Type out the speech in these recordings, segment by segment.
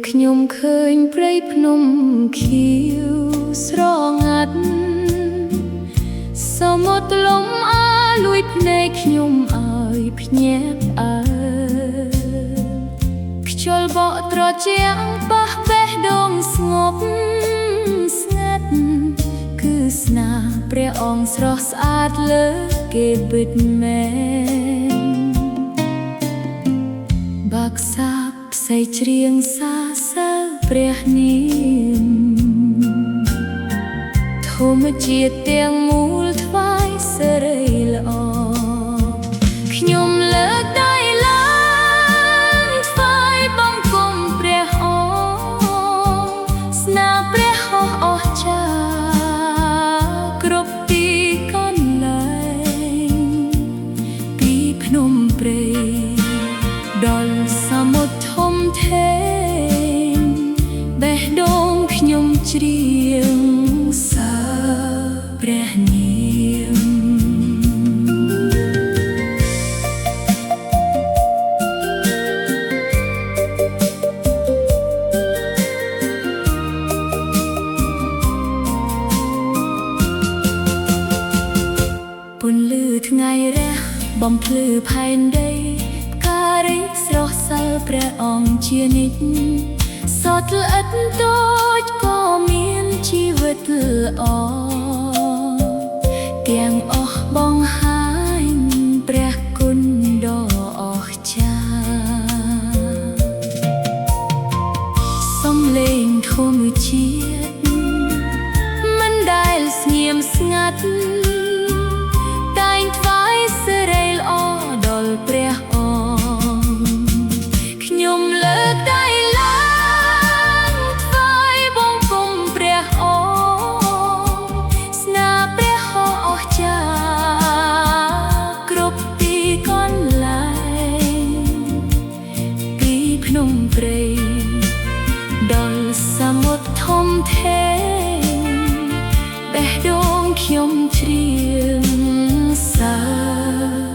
ខ្ញុំឃើញព្រៃភ្នំខៀវស្រងាត់សមុទ្រលំអើលួយភ្នែកខ្ញុំឲ្យភ្ញាក់ផ្អើលខ្យល់បក់ត្រជាក់ប៉ះបេះដូងស្ងប់ស្ងាត់គឺស្នាព្រះអង្គស្រស់ស្អាតលើគេពិតមែនបាក់សាបផ្សេងច្រៀងសាសើរព្រះនាមធម្មជាតិទាំងមូលថ្វាយសិរីល្អខ្ញុំលើកដៃឡើងថ្វាយបង្គំព្រះអង្គស្នាព្រះហស្ថអស្ចារ្យគ្រប់ទីកន្លែងពីភ្នំព្រៃដល់សមុទ្រធំធេងបេះដូងខ្ញុំច្រៀងសាព្រះនាមពន្លឺថ្ងៃរះបំភ្លឺផែនដីការរីកស្រស់សើរព្រះអង្គជានិច្ចសត្វល្អិតតូចក៏មានជីវិតល្អទាំងអស់បង្ហាញព្រះគុណដ៏អស្ចារ្យសំឡេងធម្មជាតិមិនដែលស្ងៀមស្ងាត់តែងថ្វាយសិរីល្អដល់ព្រះអង្គខ្ញុំលើកដៃឡើងថ្វាយបង្គំព្រះអង្គស្នាព្រះហស្ថអស្ចារ្យគ្រប់ទីកន្លែងពីភ្នំព្រៃដល់សមុទ្រធំធេងបេះដូងខ្ញុំច្រៀងសា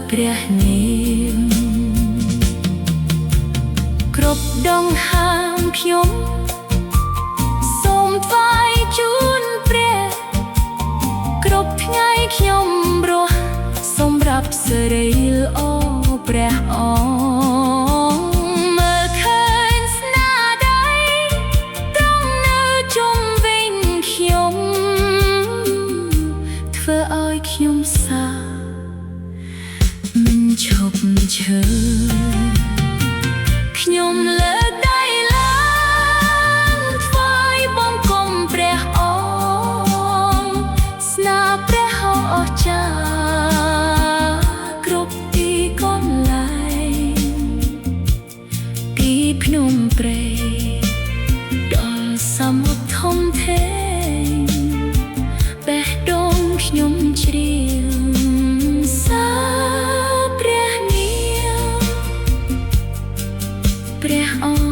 ព្រះនាមគ្រប់ដងហាមខ្ញុំសូមថ្វាយជូនព្រះគ្រប់ថ្ងៃខ្ញុំរស់សម្រាប់សិរីល្អព្រះអង្គមើលឃើញស្នាដៃត្រង់នៅជុំវិញខ្ញុំធ្វើឲ្យខ្ញុំសាមិនឈប់ឈើខ្ញុំលើកដៃឡើងថ្វាយបង្គំព្រះអង្គស្នាព្រះហស្ថអស្ចារ្យគ្រប់ទីកន្លែងពីភ្នំព្រៃដល់សមុទ្រធំធេងបេះដូងខ្ញុំច្រៀងសាព្រះនាមព្រះអង្គ